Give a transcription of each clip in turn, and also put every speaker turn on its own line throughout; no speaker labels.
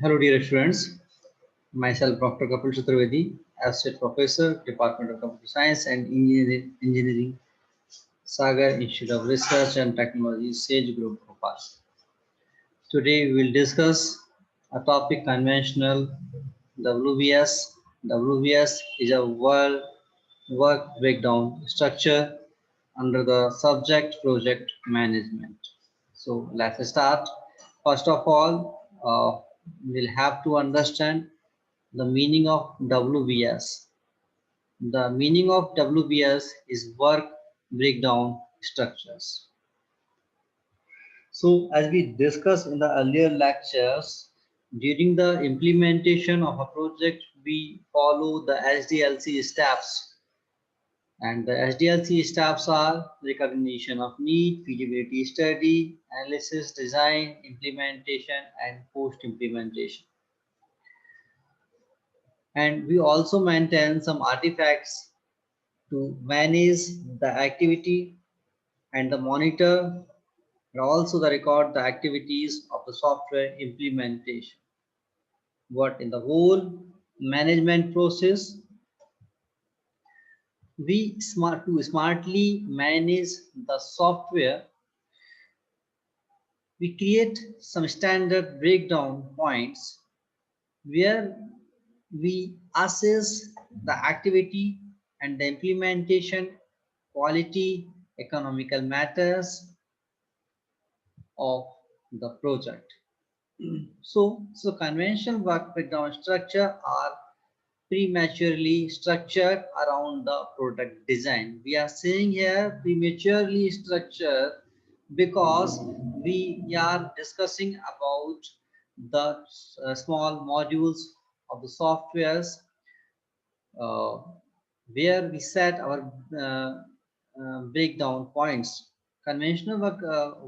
Hello, dear students. Myself, Dr. Kapil Chaturvedi, Associate Professor, Department of Computer Science and Engineering, Sagar Institute of Research and Technology, Sage Group, Bhopal. Today, we will discuss a topic conventional WBS. WBS is a work breakdown structure under the subject project management. So let's start. First of all, we'll have to understand the meaning of WBS. The meaning of WBS is work breakdown structures. So as we discussed in the earlier lectures, during the implementation of a project, we follow the SDLC steps. And the SDLC steps are recognition of need, feasibility study, analysis, design, implementation, and post-implementation. And we also maintain some artifacts to manage the activity and the monitor and also the record the activities of the software implementation. What in the whole management process, we smartly manage the software. We create some standard breakdown points where we assess the activity and the implementation quality, economical matters of the project. So conventional work breakdown structure are prematurely structured around the product design. We are saying here prematurely structured because we are discussing about the small modules of the softwares uh, where we set our breakdown points. Conventional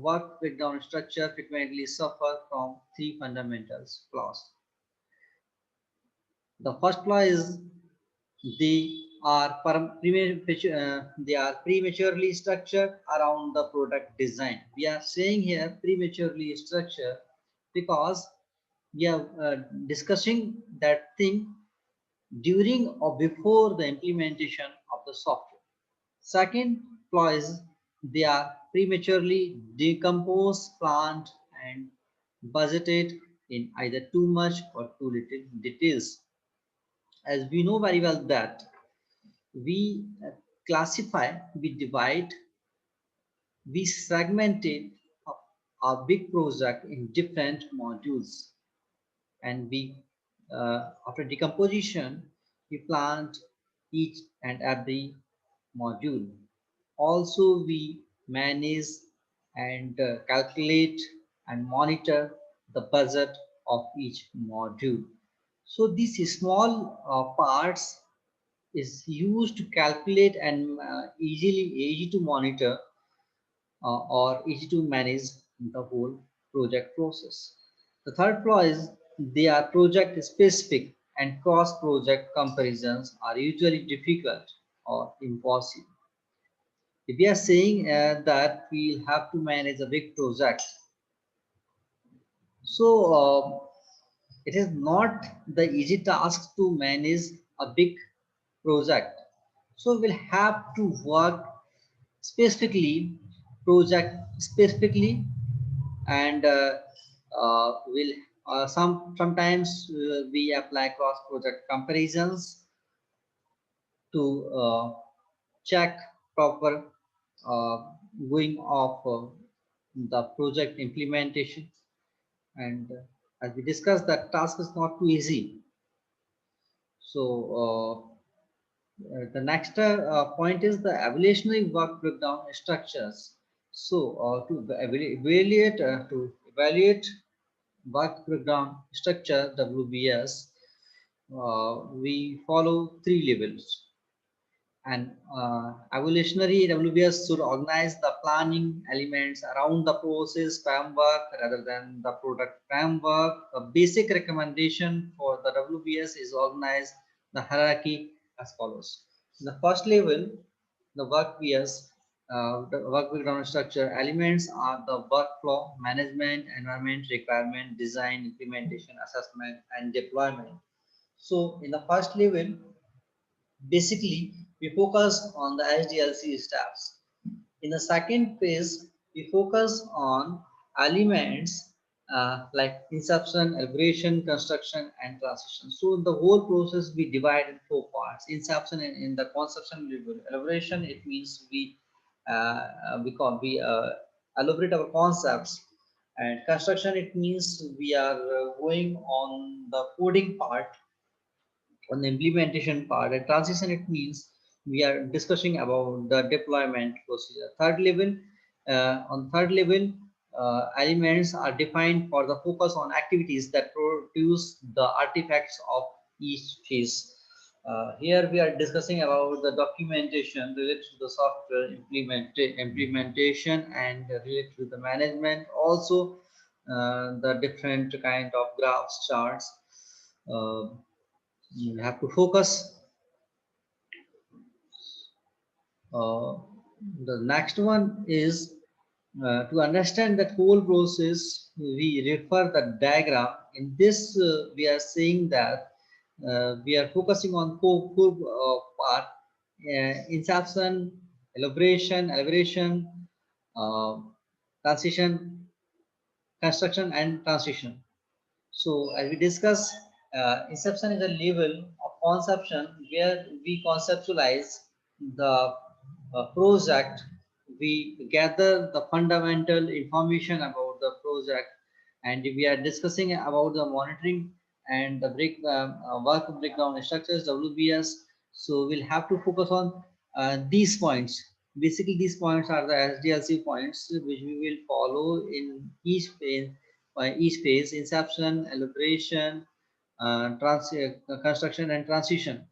work breakdown structure frequently suffer from three fundamentals flaws. The first flaw is they they are prematurely structured around the product design. We are saying here prematurely structured because we are discussing that thing during or before the implementation of the software. Second flaw is they are prematurely decomposed, planned, and budgeted in either too much or too little details. As we know very well that we classify, we divide, we segmented our big project in different modules, and we after decomposition we plant each and every module. Also we manage and calculate and monitor the budget of each module. So these small parts is used to calculate and easy to monitor or easy to manage the whole project process. The third flaw is they are project specific and cross project comparisons are usually difficult or impossible. If we are saying that we'll have to manage a big project, so it is not the easy task to manage a big project. So we'll have to work specifically, project specifically, and will sometimes we apply cross project comparisons to check proper uh, going of the project implementation. And as we discussed, that task is not too easy. So the next point is the evolutionary work breakdown structures. So to evaluate work breakdown structure WBS, we follow three levels. And evolutionary WBS should organize the planning elements around the process framework rather than the product framework. The basic recommendation for the WBS is organize the hierarchy as follows. The first level, the work BS, The work breakdown structure elements are the workflow, management, environment, requirement, design, implementation, assessment, and deployment. So in the first level, basically we focus on the SDLC steps. In the second phase, we focus on elements like inception, elaboration, construction, and transition. So the whole process we divide in four parts. Inception in the conception level. Elaboration, it means we elaborate our concepts, and construction, it means we are going on the coding part, on the implementation part. And transition, it means we are discussing about the deployment procedure. Third level, on third level, elements are defined for the focus on activities that produce the artifacts of each phase. Here we are discussing about the documentation related to the software implementation and related to the management. Also, the different kind of graphs, charts. Uh, you have to focus. Uh, the next one is to understand that whole process. We refer the diagram. In this, we are saying that we are focusing on four part: inception, elaboration, uh, transition, construction, and transition. So as we discuss, inception is a level of conception where we conceptualize the project. We gather the fundamental information about the project, and we are discussing about the monitoring and the work breakdown structures, WBS. So we'll have to focus on these points. Basically, these points are the SDLC points which we will follow in each phase: inception, elaboration, construction, and transition.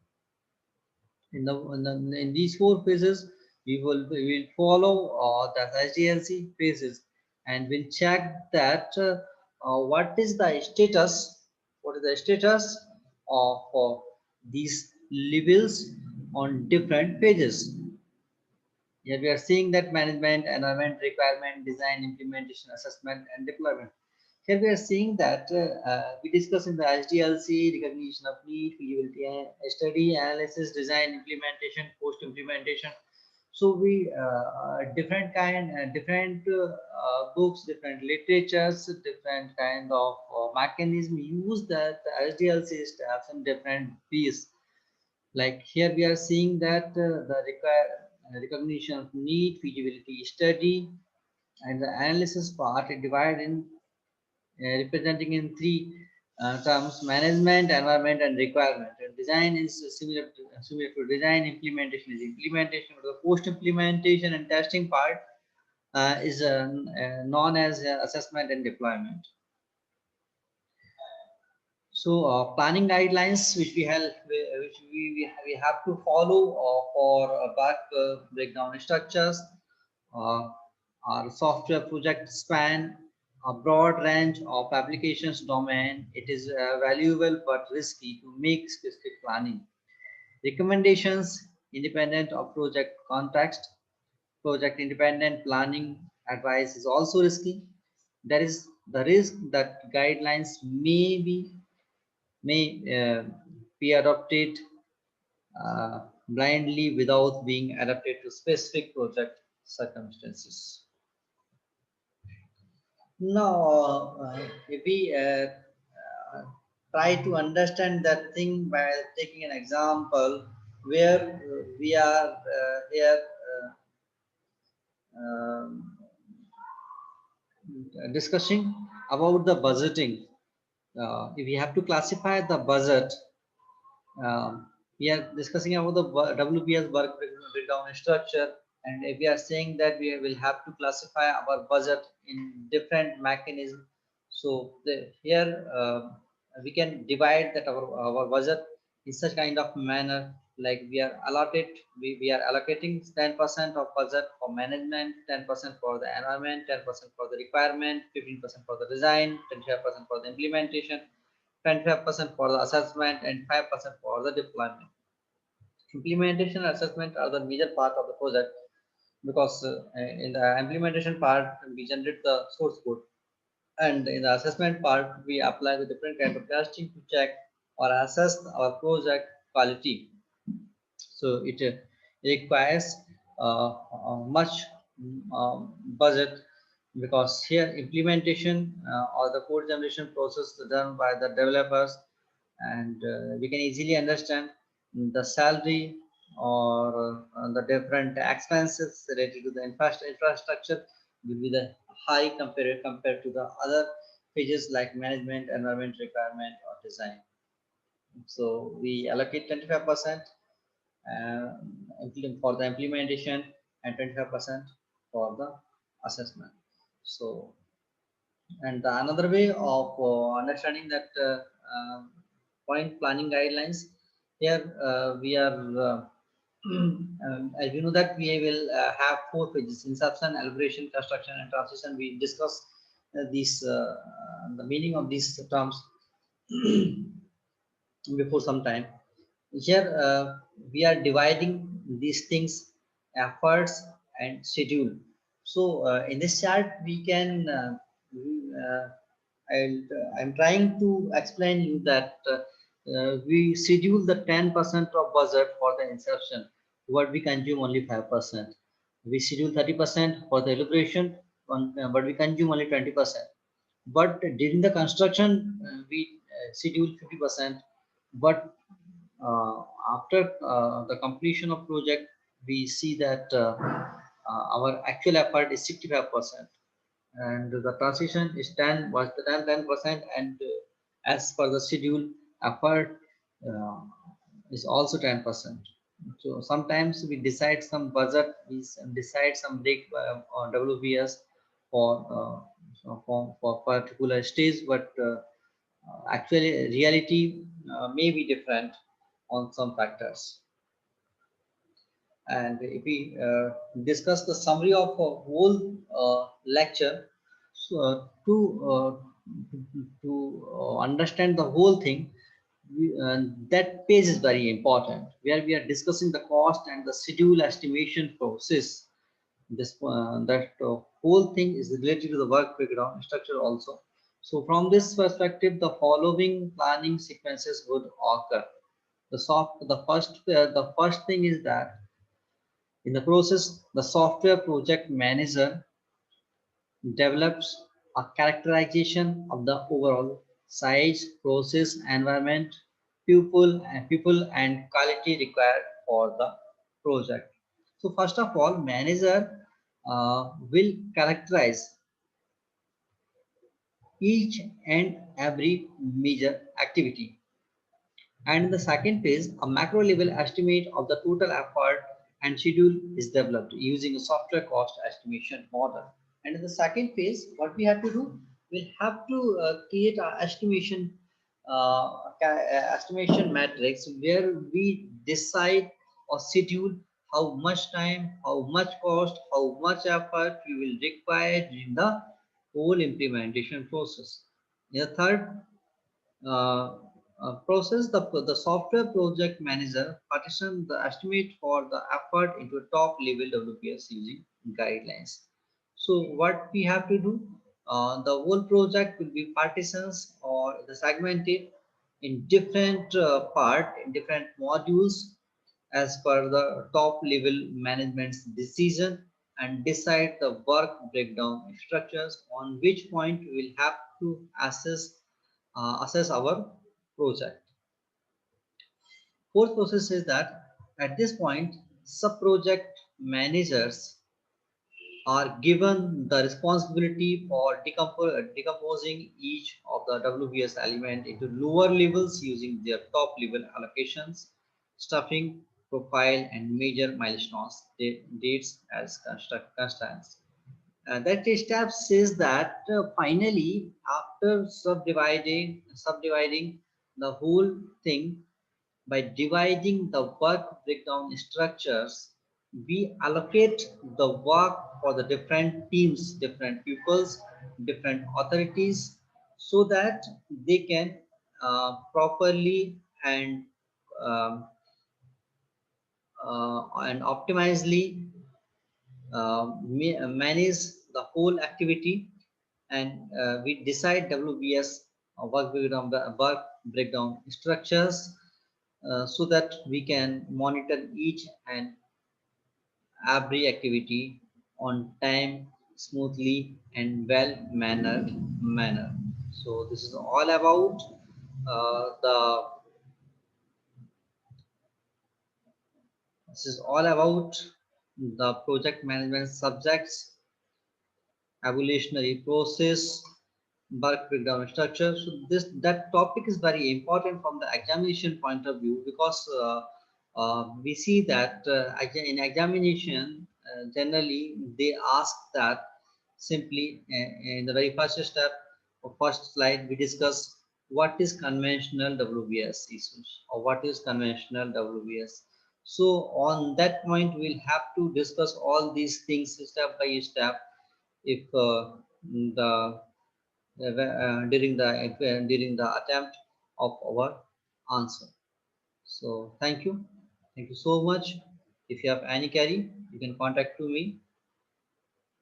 In these four phases, we will follow the SDLC phases, and we'll check that what is the status of these levels on different pages. Here we are seeing that management, environment, requirement, design, implementation, assessment, and deployment. Here we are seeing that we discuss in the SDLC: recognition of need, feasibility study, analysis, design, implementation, post-implementation. So we different books, different literatures, different kind of mechanism use that SDLC steps in different piece. Like here we are seeing that recognition of need, feasibility study, and the analysis part is divided in representing in three terms: management, environment, and requirement. And design is similar to design. Implementation is implementation. The post implementation and testing part is known as assessment and deployment. So planning guidelines which we have to follow for back breakdown structures, uh, our software project span a broad range of applications domain. It is valuable but risky to make specific planning. Recommendations independent of project context. Project independent planning advice is also risky. There is the risk that guidelines may be adopted blindly without being adapted to specific project circumstances. Now, if we try to understand that thing by taking an example where we are here um, discussing about the budgeting. If we have to classify the budget, we are discussing about the WBS work breakdown structure, and if we are saying that we will have to classify our budget in different mechanisms. So here we can divide that our budget in such kind of manner, like we are allocating 10% of budget for management, 10% for the environment, 10% for the requirement, 15% for the design, 25% for the implementation, 25% for the assessment, and 5% for the deployment. Implementation and assessment are the major part of the project. because in the implementation part we generate the source code, and in the assessment part we apply the different kind of testing to check or assess our project quality. So it requires much budget, because here implementation or the code generation process done by the developers, and we can easily understand the salary or the different expenses related to the infrastructure will be the high compared to the other pages like management, environment requirement or design. So we allocate 25% uh, for the implementation and 25% for the assessment. So, and the another way of understanding that point planning guidelines, here we are as you know that we will have four phases: inception, elaboration, construction and transition. We discuss these the meaning of these terms before some time. Here we are dividing these things, efforts and schedule. So in this chart we can I'm trying to explain you that we schedule the 10% of budget for the insertion, what we consume only 5%. We schedule 30% for the elaboration, but we consume only 20%. But during the construction we schedule 50%, but uh, after the completion of project we see that our actual effort is 65%, and the transition is 10%, and as per the schedule effort uh, is also 10%. So sometimes we decide some budget, we decide some break on WBS for for particular stage, but actually reality may be different on some factors. And if we discuss the summary of a whole lecture, so to understand the whole thing, that page is very important, where we are discussing the cost and the schedule estimation process. This that whole thing is related to the work breakdown structure also. So from this perspective, the following planning sequences would occur. The first thing is that in the process, the software project manager develops a characterization of the overall size, process, environment, people and quality required for the project. So first of all, manager will characterize each and every major activity. And in the second phase, a macro level estimate of the total effort and schedule is developed using a software cost estimation model. And in the second phase, what we have to do, we'll have to create an estimation matrix where we decide or schedule how much time, how much cost, how much effort we will require during the whole implementation process. In the third uh, process, the software project manager partition the estimate for the effort into a top level WPS using guidelines. So what we have to do, the whole project will be partitions or the segmented in different part, in different modules as per the top level management's decision, and decide the work breakdown structures, on which point we will have to assess our project. Fourth process is that at this point, sub-project managers are given the responsibility for decomposing each of the WBS element into lower levels using their top level allocations, stuffing, profile, and major milestones dates as constants. That step says that finally, after subdividing the whole thing by dividing the work breakdown structures, we allocate the work for the different teams, different pupils, different authorities, so that they can properly um, and optimizely manage the whole activity, and we decide WBS work breakdown structures, so that we can monitor each and every activity on time, smoothly, and well manner. So this is all about the this is all about the project management subjects, evolutionary process, work breakdown structure. So this that topic is very important from the examination point of view, because we see that in examination generally they ask that simply in the very first step or first slide we discuss what is conventional WBS issues or what is conventional WBS. So on that point we'll have to discuss all these things step by step if the during the attempt of our answer. So thank you so much. If you have any query, you can contact to me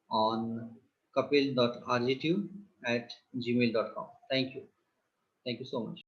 on kapil.rgtu@gmail.com. Thank you so much.